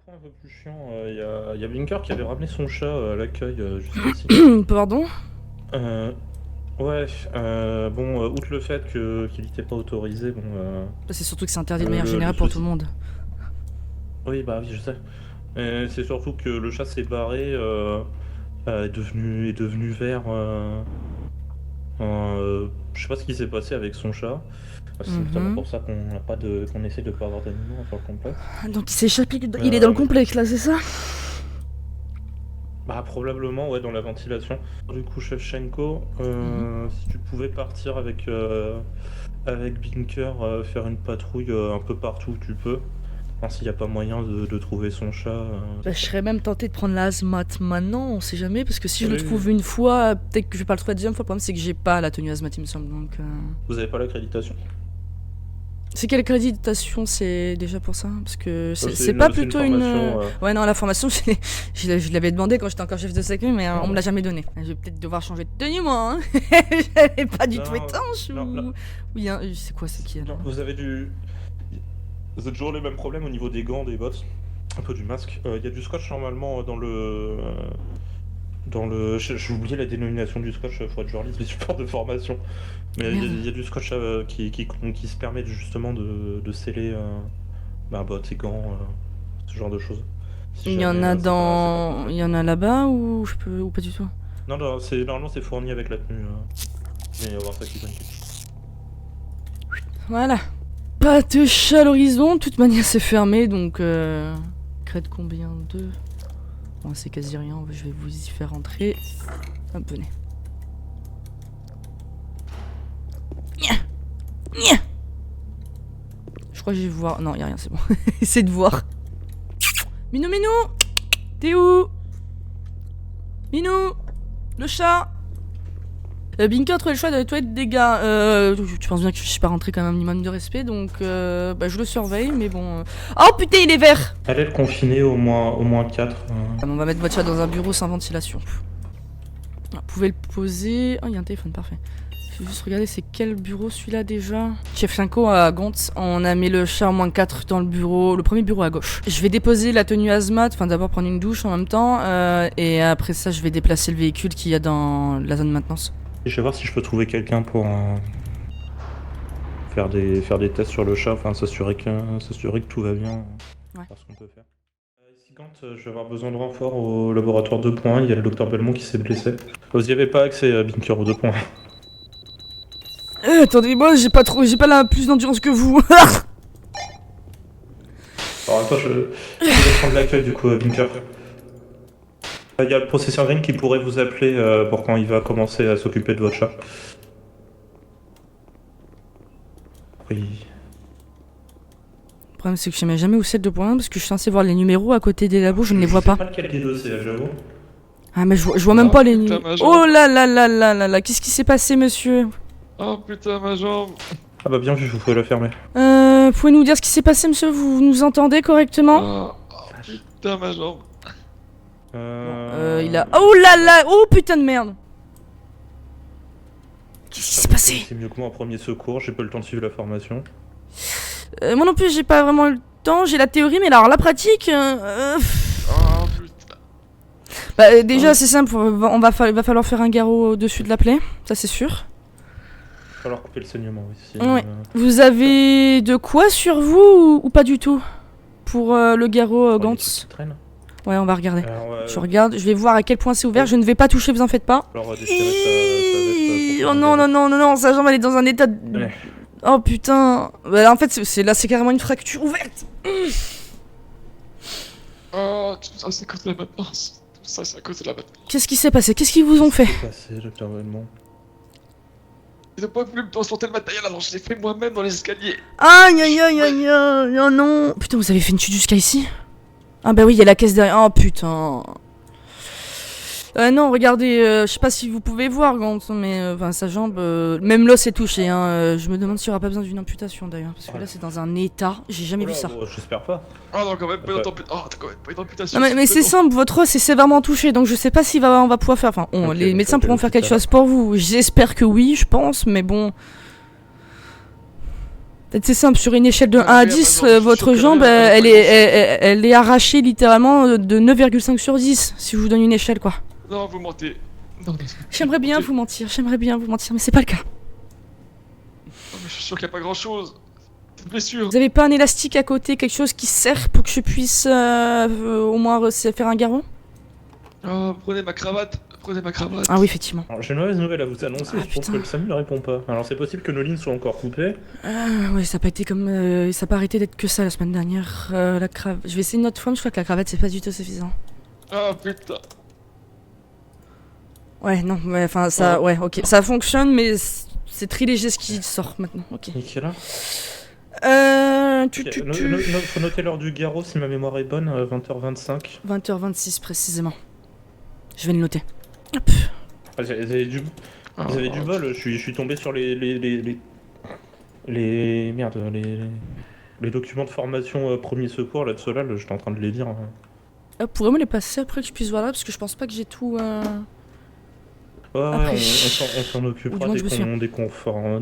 point un peu plus chiant, y a Blinker qui avait ramené son chat à l'accueil juste ici. Pardon? Euh, ouais, outre le fait qu'il n'était pas autorisé, C'est surtout que c'est interdit de Le- manière le- générale le pour souci- tout le monde. oui, bah oui, je sais. C'est surtout que le chat s'est barré, est devenu vert. Je sais pas ce qui s'est passé avec son chat. C'est notamment pour ça qu'on essaie de pas avoir d'animaux sur le complexe. Donc il s'est échappé, il est dans le complexe là, c'est ça? Bah probablement ouais dans la ventilation. Du coup Shevchenko, si tu pouvais partir avec Binker, faire une patrouille un peu partout où tu peux. Enfin, s'il n'y a pas moyen de trouver son chat. Bah, je serais même tenté de prendre la hazmat maintenant, on sait jamais, parce que si je le Oui. trouve une fois, peut-être que je vais pas le trouver la deuxième fois. Le problème c'est que j'ai pas la tenue hazmat il me semble, donc... Vous avez pas l'accréditation? C'est quelle accréditation c'est déjà pour ça? Parce que C'est c'est une- pas c'est une plutôt une... formation, Ouais non, la formation, je l'avais demandé quand j'étais encore chef de sécu, mais on me l'a jamais donné. Je vais peut-être devoir changer de tenue moi, hein. J'avais pas du Non, tout étanche non, ou... non. Oui, hein, c'est quoi, c'est qui alors? Vous avez toujours les mêmes problèmes au niveau des gants, des bottes, un peu du masque. Il y a du scotch normalement j'ai oublié la dénomination du scotch, faut être journaliste, les supports de formation. Mais il y a du scotch qui se permet justement de sceller bottes et gants, ce genre de choses. Si Il y en jamais, a c'est pas parfait. il y en a là-bas ou je peux ou pas du tout? Non, normalement c'est fourni avec la tenue. Mais il va y avoir ça qui s'inquiète. Voilà. Pas de chat à l'horizon, de toute manière c'est fermé donc crête combien? 2. Bon c'est quasi rien, je vais vous y faire rentrer. Hop, venez. Je crois que je vais voir. Non, y a rien, c'est bon. Essayez de voir. Minou, t'es où? Minou, le chat. Binker, trouvé le choix de la toilette des gars. Tu penses bien que je suis pas rentré quand même un minimum de respect, donc je le surveille, mais bon. Oh putain, il est vert. Allez le confiner au moins 4. On va mettre votre chat dans un bureau sans ventilation. Vous pouvez le poser. Oh, il y a un téléphone, parfait. Je vais juste regarder, c'est quel bureau celui-là déjà? Shevchenko à Gantz, on a mis le chat au moins 4 dans le bureau, le premier bureau à gauche. Je vais déposer la tenue hazmat, enfin d'abord prendre une douche en même temps, et après ça je vais déplacer le véhicule qu'il y a dans la zone de maintenance. Je vais voir si je peux trouver quelqu'un pour faire des tests sur le chat, enfin s'assurer que tout va bien. Ouais. Voir ce qu'on peut faire. Ici Gant, je vais avoir besoin de renfort au laboratoire 2.1, il y a le docteur Belmont qui s'est blessé. Vous n'y avez pas accès, Binker, au 2.1. Attendez-moi, j'ai pas plus d'endurance que vous. Alors attends, je vais prendre l'accueil du coup, Binker. Il y a le professeur Green qui pourrait vous appeler pour quand il va commencer à s'occuper de votre chat. Oui. Le problème c'est que je sais jamais où c'est le 2.1 parce que je suis censé voir les numéros à côté des labos, je ne les vois pas. Je sais pas lequel des deux c'est, j'avoue. Ah mais je vois même pas les putain, numéros. ma jambe. Oh là là là là là là, qu'est-ce qui s'est passé monsieur? Oh putain, ma jambe. Ah bah bien vu, vous pouvez la fermer. Pouvez nous dire ce qui s'est passé monsieur? Vous nous entendez correctement? Oh putain, ma jambe. Il a... Oh là là! Oh putain de merde! Qu'est-ce qui s'est passé? C'est mieux que moi en premier secours, j'ai pas eu le temps de suivre la formation. Moi non plus j'ai pas vraiment eu le temps, j'ai la théorie mais alors la pratique... Oh putain. Bah déjà c'est simple, il va falloir faire un garrot au-dessus de la plaie, ça c'est sûr. Il va falloir couper le saignement ici. Ouais. Vous avez de quoi sur vous ou pas du tout? Pour le garrot Gantz? Ouais, on va regarder. Je regarde, je vais voir à quel point c'est ouvert, je ne vais pas toucher, vous en faites pas. Alors, Oh non, non, non, non, non, sa jambe elle est dans un état de... Ouais. Oh putain. Bah, en fait, c'est carrément une fracture ouverte. Oh, tout ça c'est à cause de la maintenance. Tout ça c'est à cause de la maintenance. Qu'est-ce qui s'est passé? Qu'est-ce qu'ils vous ont fait? Passé, docteur Belmont. Ils n'ont pas voulu me transporter le matériel alors je l'ai fait moi-même dans les escaliers. Aïe aïe aïe aïe aïe, oh non. Putain, vous avez fait une chute jusqu'à ici? Ah bah oui, il y a la caisse derrière. Oh putain. Non, regardez, je sais pas si vous pouvez voir, Gantz, mais sa jambe, même l'os est touché. Hein, je me demande s'il y aura pas besoin d'une amputation d'ailleurs, parce que là c'est dans un état, j'ai jamais vu ça. Bon, j'espère pas. Oh non, quand même pas d'amputation. Oh, t'as quand même pas d'amputation. Non mais c'est simple, votre os est sévèrement touché, donc je sais pas si on va pouvoir faire. Enfin, Ok, les donc médecins ok, pourront faire quelque chose pour vous. J'espère que oui, je pense, mais bon. C'est simple, sur une échelle de 1 Ah, à merde, 10, non, je suis votre choqué, jambe, elle elle est arrachée littéralement de 9,5 sur 10, si je vous donne une échelle, quoi. Non, vous mentez. Non, non, J'aimerais bien vous mentir, mais c'est pas le cas. non, mais je suis sûr qu'il n'y a pas grand chose. C'est une blessure. Vous avez pas un élastique à côté, quelque chose qui sert pour que je puisse au moins faire un garrot? Oh, prenez ma cravate. Prenez ma cravate. Ah oui, effectivement. Alors, j'ai une mauvaise nouvelle à vous annoncer, Ah, je trouve putain. que le SAMU ne répond pas. Alors c'est possible que nos lignes soient encore coupées. Oui, ça a pas été comme. Ça a pas arrêté d'être que ça la semaine dernière. La cravate. Je vais essayer une autre fois, mais je crois que la cravate c'est pas du tout suffisant. Ah putain. Ouais, non, ouais, enfin ça. Ouais, ok. Ça fonctionne, mais c'est très léger ce qui sort maintenant. Ok. Et quelle heure Faut noter l'heure du garrot si ma mémoire est bonne, 20h25. 20h26 précisément. Je vais le noter. Hop. Ah, vous avez du bol, je suis tombé sur les documents de formation premier secours là de cela, j'étais en train de les lire. Pourrez-vous me les passer après que je puisse voir là, parce que je pense pas que j'ai tout. Ouais, Après, on s'en ou occupera du moins, je me dès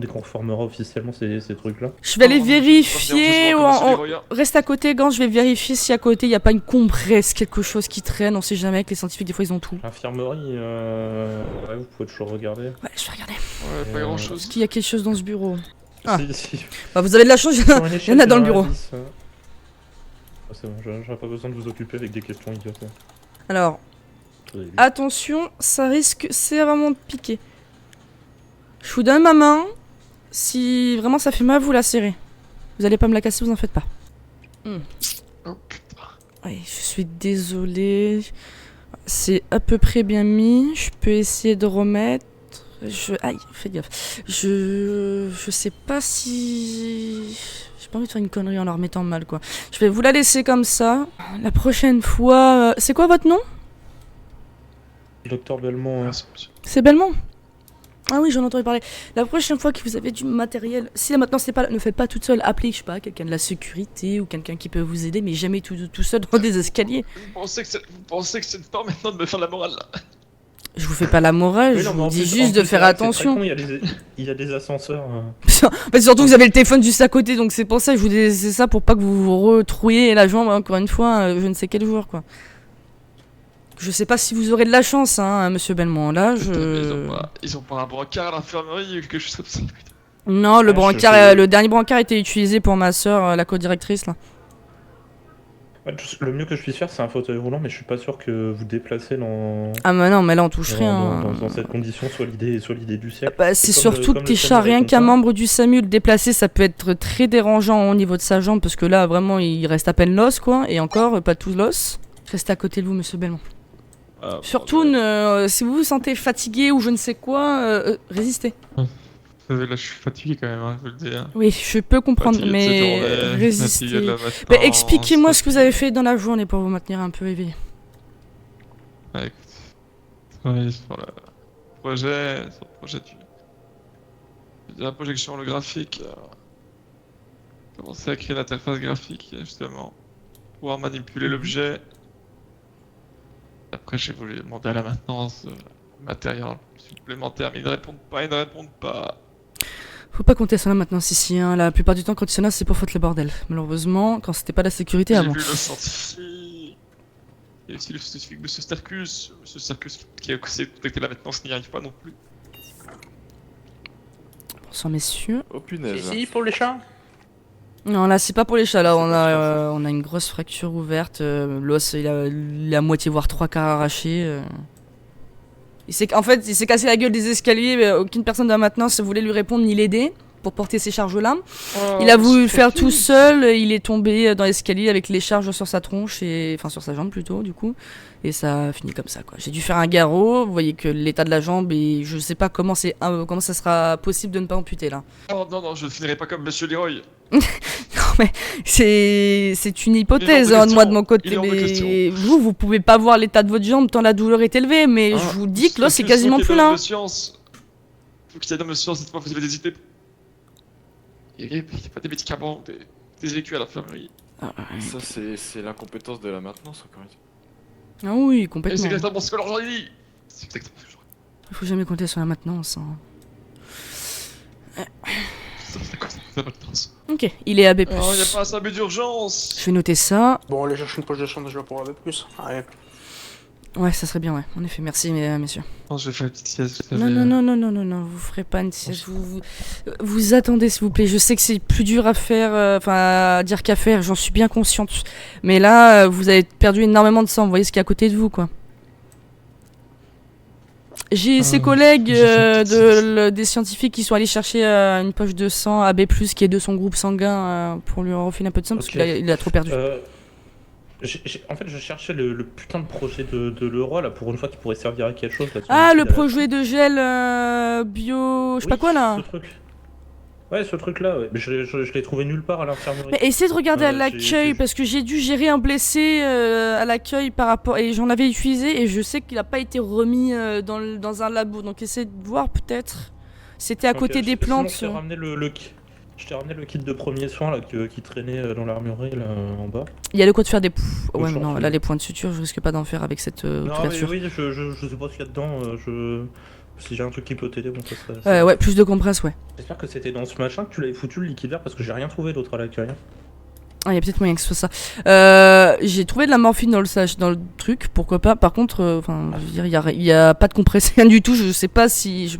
qu'on reformera officiellement ces trucs-là. Je vais aller Oh, vérifier. on va commencer les regards. Reste à côté, Gant, je vais vérifier si à côté il n'y a pas une compresse, quelque chose qui traîne. On sait jamais, avec les scientifiques, des fois ils ont tout. L'infirmerie, ouais, vous pouvez toujours regarder. Ouais, je vais regarder. Ouais, pas grand Est-ce chose. qu'il y a quelque chose dans ce bureau? Ah. Si. Bah, vous avez de la chance, Sur une il y échelle en a de dans le 1 à bureau. 10, ah, c'est bon, j'aurais pas besoin de vous occuper avec des questions idiotes. Alors, attention, ça risque sévèrement de piquer. Je vous donne ma main. Si vraiment ça fait mal, vous la serrez. Vous allez pas me la casser, vous en faites pas. Oh putain. Oui, je suis désolée. C'est à peu près bien mis. Je peux essayer de remettre. Aïe, faites gaffe. Je sais pas si... J'ai pas envie de faire une connerie en leur mettant mal, quoi. Je vais vous la laisser comme ça. La prochaine fois... C'est quoi votre nom? Docteur Belmont, Merci, monsieur. C'est Belmont? Ah oui, j'en ai entendu parler. La prochaine fois que vous avez du matériel, si maintenant c'est pas là, ne faites pas toute seule, appelez, je sais pas, quelqu'un de la sécurité ou quelqu'un qui peut vous aider, mais jamais tout seul dans des escaliers. Vous pensez que c'est le temps maintenant de me faire la morale là? Je vous fais pas la morale, Oui, je non, mais vous en dis plus- juste en de plus, faire c'est vrai que c'est attention. très con, il y a des ascenseurs. Bah, surtout que vous avez le téléphone juste à côté, donc c'est pour ça que je vous dis c'est ça pour pas que vous vous retrouiez la jambe encore une fois, je ne sais quel jour, quoi. Je sais pas si vous aurez de la chance, hein, monsieur Belmont. Là, Putain, mais je. ils ont pas un brancard à l'infirmerie ou quelque chose comme ça. Putain. Non, le Ah, brancard, je- le dernier brancard a été utilisé pour ma soeur, la co-directrice, là. Ouais, le mieux que je puisse faire, c'est un fauteuil roulant, mais je suis pas sûr que vous déplacez dans, Ah, mais non, mais là on touche rien. dans cette condition soit l'idée du siècle. Bah, c'est Et comme surtout que le t'es SAMU chat, rien répond qu'un pas- membre du SAMU le déplacer, ça peut être très dérangeant au niveau de sa jambe, parce que là, vraiment, il reste à peine l'os, quoi, et encore, pas tout l'os. Restez à côté de vous, monsieur Belmont. Ah, Surtout, si vous vous sentez fatigué ou je ne sais quoi, résistez. Là, je suis fatigué quand même, hein, je veux le dire. Oui, je peux comprendre, Fatigué de cette mais journée, fatigué de résistez. la Bah, maintenance, expliquez-moi ce que vous avez fatigué. fait dans la journée pour vous maintenir un peu éveillé. Ouais, écoute. Ouais, sur le projet de la projection holographique. Commencer à créer l'interface graphique, justement. Pouvoir manipuler l'objet. Après, j'ai voulu demander à la maintenance matériel supplémentaire, mais ils ne répondent pas. Faut pas compter sur la maintenance ici, hein. La plupart du temps, quand ils sont là, c'est pour foutre le bordel. Malheureusement, quand c'était pas la sécurité J'ai avant. vu le scientifique. Et aussi le scientifique Monsieur Stercus. Monsieur Stercus qui a essayé de contacter la maintenance n'y arrive pas non plus. Bonsoir, messieurs. Oh punaise. Ici pour les chats. Non, là, c'est pas pour les chats. Là, on a une grosse fracture ouverte. L'os, il est à moitié, voire trois quarts arraché. En fait, il s'est cassé la gueule des escaliers. Mais aucune personne de la maintenance voulait lui répondre ni l'aider pour porter ces charges-là. Il a voulu le faire tout seul. Il est tombé dans l'escalier avec les charges sur sa tronche, enfin sur sa jambe plutôt, du coup. Et ça a fini comme ça, quoi. J'ai dû faire un garrot. Vous voyez que l'état de la jambe, et je sais pas comment ça sera possible de ne pas amputer là. Oh non, je ne finirai pas comme Monsieur Leroy. Non mais c'est une hypothèse, Il est hors de moi de mon question. côté, Il est hors de question. mais vous pouvez pas voir l'état de votre jambe tant la douleur est élevée, mais je vous dis que l'os c'est quasiment plus là. Faut qu'il y ait de science, cette fois vous avez hésité. Il n'y a pas des médicaments, des écus à l'infirmerie. Ça, c'est l'incompétence de la maintenance, encore une fois. Ah oui, Et c'est complètement. exactement ce que leur ai dit. C'est exactement ce que j'aurais Il faut jamais compter sur la maintenance. Hein. dit. faire maintenance. Ok, il est AB+. Oh, y a pas un sabot d'urgence. Je vais noter ça. Bon, allez chercher une poche de chambre déjà pour AB+. Allez. Ouais, ça serait bien, ouais. En effet, merci, messieurs. Non, je vais faire une petite sieste. Non, vous ferez pas une sieste. Vous attendez, s'il vous plaît. Je sais que c'est plus dur à faire, à dire qu'à faire, j'en suis bien consciente. Mais là, vous avez perdu énormément de sang, vous voyez ce qu'il y a à côté de vous, quoi. J'ai ses collègues des scientifiques qui sont allés chercher une poche de sang AB+, qui est de son groupe sanguin, pour lui refiler un peu de sang, parce qu'il a trop perdu. En fait, je cherchais le putain de projet de Leroy, là, pour une fois, qui pourrait servir à quelque chose. Là, Ah, le projet de gel bio... je sais pas quoi, là. Ce truc. Ouais, ce truc-là, ouais. Mais je l'ai trouvé nulle part à l'infirmerie. Mais essayez de regarder à l'accueil, parce que j'ai dû gérer un blessé à l'accueil par rapport... Et j'en avais utilisé, et je sais qu'il a pas été remis dans un labo. Donc essayez de voir, peut-être. C'était à côté des plantes. Sinon, je t'ai ramené le kit de premiers soins là, qui traînait dans l'armurerie là en bas. Il y a de quoi de faire des... Ouais, mais j'en non, fais. là, les points de suture, je risque pas d'en faire avec cette Non, mais couverture. oui, je sais pas ce qu'il y a dedans. Si j'ai un truc qui peut t'aider, bon, ça serait... Ouais, plus de compresses, ouais. J'espère que c'était dans ce machin que tu l'avais foutu le liquide vert parce que j'ai rien trouvé d'autre à l'accueil. Ah, il y a peut-être moyen que ce soit ça. J'ai trouvé de la morphine dans le truc, pourquoi pas. Par contre, je veux dire, il y a pas de compresse, rien du tout. Je sais pas si... Je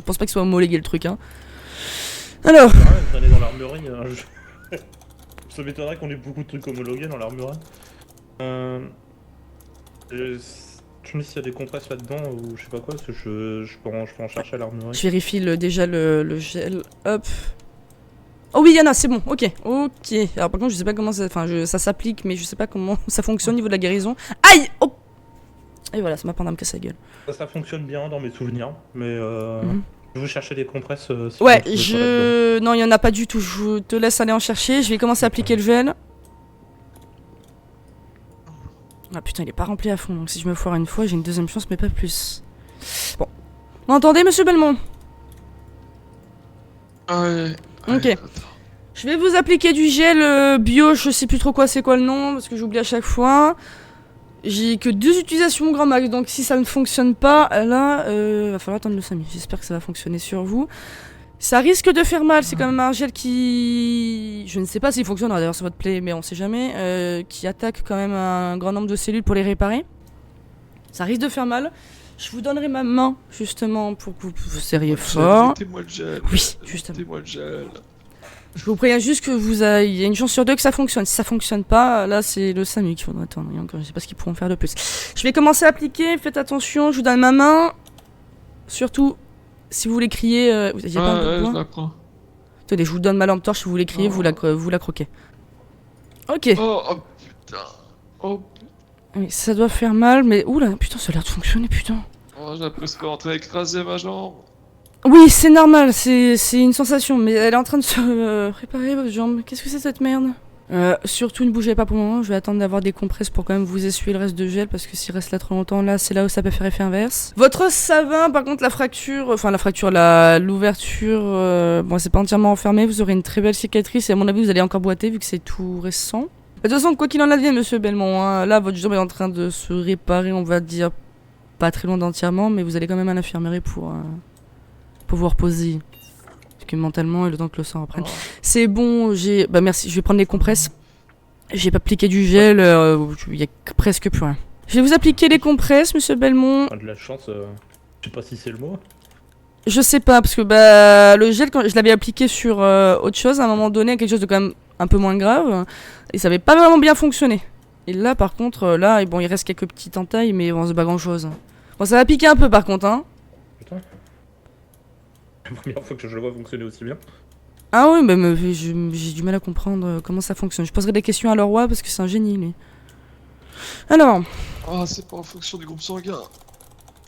pense pas que ce soit homologué le truc, hein. Alors... Traîner dans l'armurerie, ça m'étonnerait qu'on ait beaucoup de trucs homologués dans l'armurerie. Tu me dis s'il y a des compresses là-dedans ou je sais pas quoi, parce que je peux en chercher à l'armurerie. Je vérifie déjà le gel. Hop. Oh oui, il y en a, c'est bon. Ok. Alors par contre, je sais pas comment ça... ça s'applique, mais je sais pas comment ça fonctionne au niveau de la guérison. Aïe. Oh. Et voilà, ça m'a pas à me casser la gueule. Ça fonctionne bien dans mes souvenirs, mais je vais chercher des compresses. Si Ouais, non, non, il y en a pas du tout. Je te laisse aller en chercher. Je vais commencer à appliquer le gel. Ah putain, il est pas rempli à fond, donc si je me foire une fois, j'ai une deuxième chance, mais pas plus. Bon. Vous m'entendez, monsieur Belmont? Ouais. Ok. Je vais vous appliquer du gel bio, je sais plus trop quoi c'est quoi le nom, parce que j'oublie à chaque fois. J'ai que 2 utilisations grand max, donc si ça ne fonctionne pas, là, va falloir attendre le SAMU. J'espère que ça va fonctionner sur vous. Ça risque de faire mal, c'est quand même un gel qui... Je ne sais pas s'il fonctionnera d'ailleurs sur votre plaie, mais on sait jamais. Qui attaque quand même un grand nombre de cellules pour les réparer. Ça risque de faire mal. Je vous donnerai ma main, justement, pour que vous serriez fort. Mettez-moi le gel. Oui, justement. Mettez-moi le gel. Je vous préviens juste que il y a une chance sur 2 que ça fonctionne. Si ça fonctionne pas, là c'est le SAMU qu'il faudra attendre. Et encore, je sais pas ce qu'ils pourront faire de plus. Je vais commencer à appliquer, faites attention, je vous donne ma main. Surtout, si vous voulez crier, vous n'avez pas un bout de je bois la prends. Attendez, je vous donne ma lampe torche, si vous voulez crier, vous la croquez. Ok. Oh putain. Oh Oui, ça doit faire mal, mais... Oula, putain, ça a l'air de fonctionner, putain. Oh, j'ai presque rentré écraser ma jambe. Oui, c'est normal, c'est une sensation, mais elle est en train de se réparer votre jambe. Qu'est-ce que c'est cette merde? Surtout ne bougez pas pour le moment, je vais attendre d'avoir des compresses pour quand même vous essuyer le reste de gel, parce que s'il reste là trop longtemps, là c'est là où ça peut faire effet inverse. Votre savin, par contre l'ouverture, bon c'est pas entièrement enfermé, vous aurez une très belle cicatrice et à mon avis vous allez encore boiter vu que c'est tout récent. De toute façon, quoi qu'il en advienne, monsieur Belmont, hein, là votre jambe est en train de se réparer, on va dire pas très loin d'entièrement, mais vous allez quand même à l'infirmerie pour vous reposer. Que mentalement et le temps que le sang reprenne. Oh. C'est bon, merci, je vais prendre les compresses. J'ai pas appliqué du gel, il y a presque plus rien. Je vais vous appliquer les compresses, monsieur Belmont. De la chance, je sais pas si c'est le mot. Je sais pas, parce que le gel, quand je l'avais appliqué sur autre chose, à un moment donné, quelque chose de quand même un peu moins grave, et ça avait pas vraiment bien fonctionné. Et là, par contre, bon, il reste quelques petites entailles, mais bon, c'est pas grand chose. Bon, ça va piquer un peu par contre, hein. Putain. La première fois que je le vois fonctionner aussi bien. Ah oui, mais j'ai du mal à comprendre comment ça fonctionne. Je poserai des questions à Leroy parce que c'est un génie, lui. Alors. Oh, c'est pas en fonction du groupe sanguin.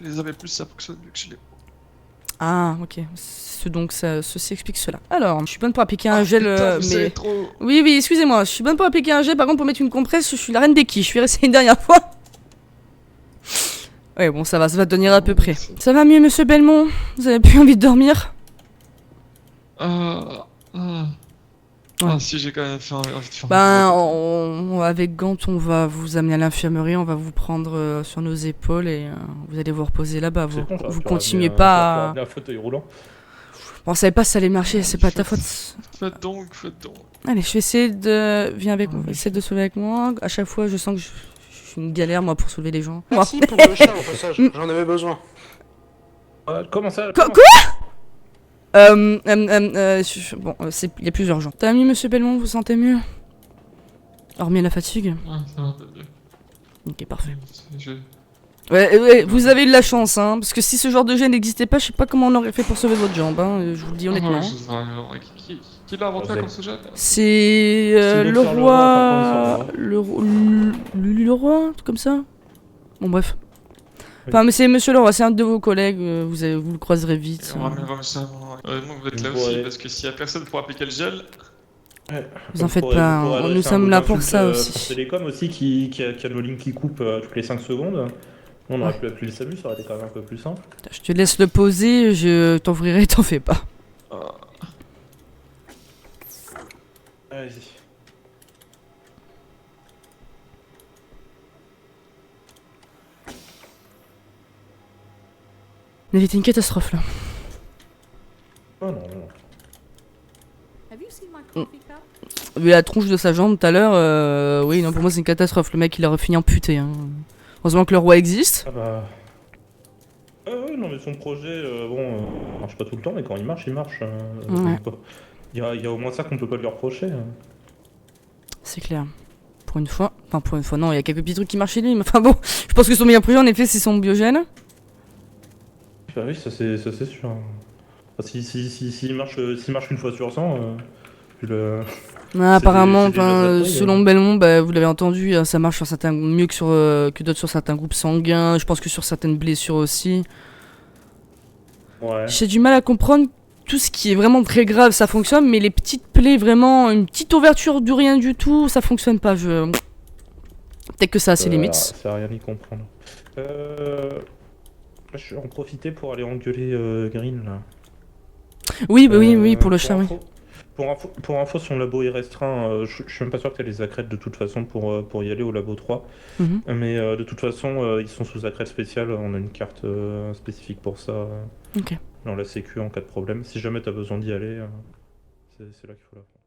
Les avait plus, ça fonctionne mieux que chez les... Ah, ok. Ceci explique cela. Alors, je suis bonne pour appliquer un gel, putain, vous mais... savez trop. Oui, excusez-moi. Je suis bonne pour appliquer un gel, par contre, pour mettre une compresse, je suis la reine des quilles. Je suis restée une dernière fois. Ouais, bon, ça va tenir à peu près. Ça va mieux, monsieur Belmont? Vous avez plus envie de dormir? Si j'ai quand même fait envie de faire avec Gant, on va vous amener à l'infirmerie, on va vous prendre sur nos épaules et vous allez vous reposer là-bas. Vous continuez pas à... un fauteuil roulant. Bon, on savait pas si ça allait marcher, c'est pas ta faute. Faites donc, faites donc. Allez, je vais essayer de... Viens avec moi, essaie de soulever avec moi. À chaque fois, je sens que je suis une galère, moi, pour soulever les gens. Moi. Merci pour le chat, au passage. J'en avais besoin. Comment ça Quoi Bon, il y a plus urgent. T'as mis Monsieur Belmont, vous vous sentez mieux? Hormis la fatigue? Ouais, ça va un peu mieux. Ok, parfait. Je... Ouais, vous avez eu de la chance, hein, parce que si ce genre de gène n'existait pas, je sais pas comment on aurait fait pour sauver votre jambe, hein, je vous le dis honnêtement. Qui l'a inventé comme ce gène? C'est C'est le Docteur roi... Leroy, Le roi, tout comme ça. Bon, bref. Oui. Enfin, mais c'est Monsieur Leroy, c'est un de vos collègues, vous le croiserez vite. Heureusement que vous êtes là Vous aussi, pourrez- parce que s'il y a personne pour appliquer le gel... Vous en faites pas, nous sommes là pour ça aussi. Télécom aussi qui a nos lignes qui coupent toutes les 5 secondes. On aurait pu appeler le SAMU, ça aurait été quand même un peu plus simple. Je te laisse le poser, je t'ouvrirai, t'en fais pas. Allez-y. On a évité une catastrophe là. Oh non, non. Vu la tronche de sa jambe tout à l'heure, oui, non, pour moi c'est une catastrophe. Le mec il aurait fini amputé. Hein. Heureusement que le roi existe. Ah bah... Ah ouais, non mais son projet, marche pas tout le temps, mais quand il marche, il marche. Ouais. Il y a au moins ça qu'on peut pas lui reprocher. C'est clair. Pour une fois. Enfin, pour une fois, non, il y a quelques petits trucs qui marchent chez lui. Mais enfin bon, je pense que son meilleur projet en effet c'est son biogène. Bah oui, ça c'est sûr. Enfin, s'il marche une fois sur 100, puis le... Apparemment, c'est des batteries, selon Belmont, bah, vous l'avez entendu, ça marche sur certains mieux que d'autres sur certains groupes sanguins. Je pense que sur certaines blessures aussi. Ouais. J'ai du mal à comprendre tout ce qui est vraiment très grave, ça fonctionne, mais les petites plaies, vraiment, une petite ouverture du rien du tout, ça fonctionne pas. Peut-être que ça a ses limites. Ça a rien y comprendre. Je vais en profiter pour aller engueuler Green là. Oui, bah oui, pour le chat, oui. Pour info, son labo est restreint. Je suis même pas sûr qu'elle les accrète de toute façon pour y aller au labo 3. Mhm. Mais de toute façon, ils sont sous accrète spéciale. On a une carte spécifique pour ça. Ok. Dans la sécu en cas de problème. Si jamais t'as besoin d'y aller, c'est là qu'il faut la prendre.